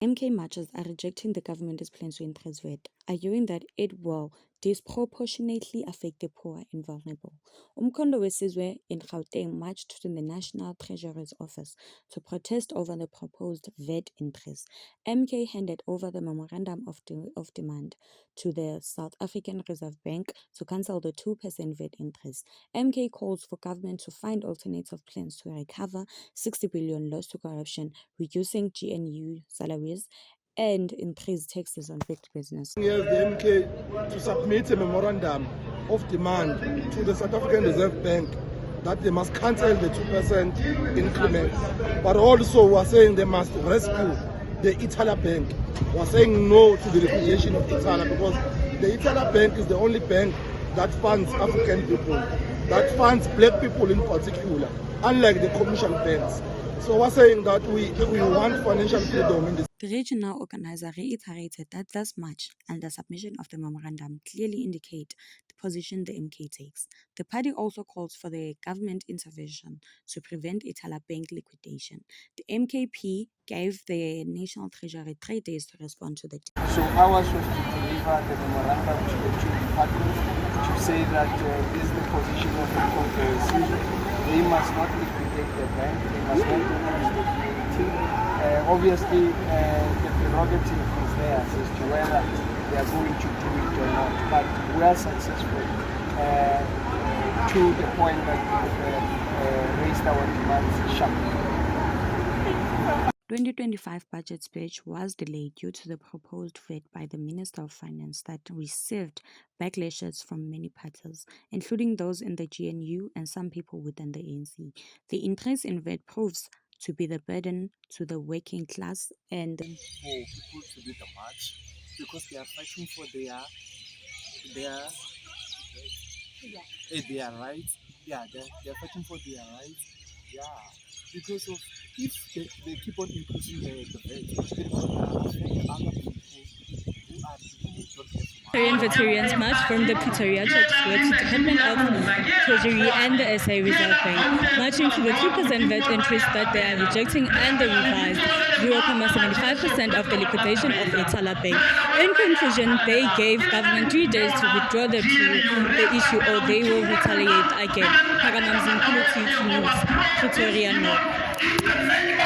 MK marchers are rejecting the government's plans to increase VAT, arguing that it will disproportionately affect the poor and vulnerable. Umkhondo Wesizwe in Gauteng marched to the National Treasurer's office to protest over the proposed VAT increase. MK handed over the memorandum of demand to the South African Reserve Bank to cancel the 2% VAT increase. MK calls for government to find alternative plans to recover 60 billion lost to corruption, reducing GNU salaries, and increase taxes on big business. Yes, the MK to submit a memorandum of demand to the South African Reserve Bank that they must cancel the 2% increment, but also we are saying they must rescue the Ithala Bank. We are saying no to the liquidation of Ithala because the Ithala Bank is the only bank that funds African people, that funds black people in particular, unlike the commercial banks. So we're saying that we want financial freedom in this. The regional organizer reiterated that this march and the submission of the memorandum clearly indicate the position the MK takes. The party also calls for the government intervention to prevent Ithala Bank liquidation. The MKP gave the National Treasury 3 days to respond to the. So ours was to deliver the memorandum to the two departments to say that this is the position of the Congress. They must not liquidate the bank, they must not increase the VAT. Obviously, the prerogative is theirs as to whether they are going to do it or not. But we are successful to the point that we've raised our demands sharply. 2025 budget speech was delayed due to the proposed VAT by the Minister of Finance that received backlashes from many parties, including those in the GNU and some people within the ANC. The increase in VAT proves to be the burden to the working class and for people to do the march because they are fighting for their rights. Yeah, they're fighting for their rights. Yeah, because of if they keep on increasing the VAT, they're going to affect other people who don't have Veterans March from the Pretoria Church Square to the Department of Treasury and the SA Reserve Bank, marching to the 2% VAT increase that they are rejecting and the revised 0.75% of the liquidation of Ithala Bank. In conclusion, they gave government 3 days to withdraw the issue or they will retaliate again. Pagamamzin News, Pretoria North.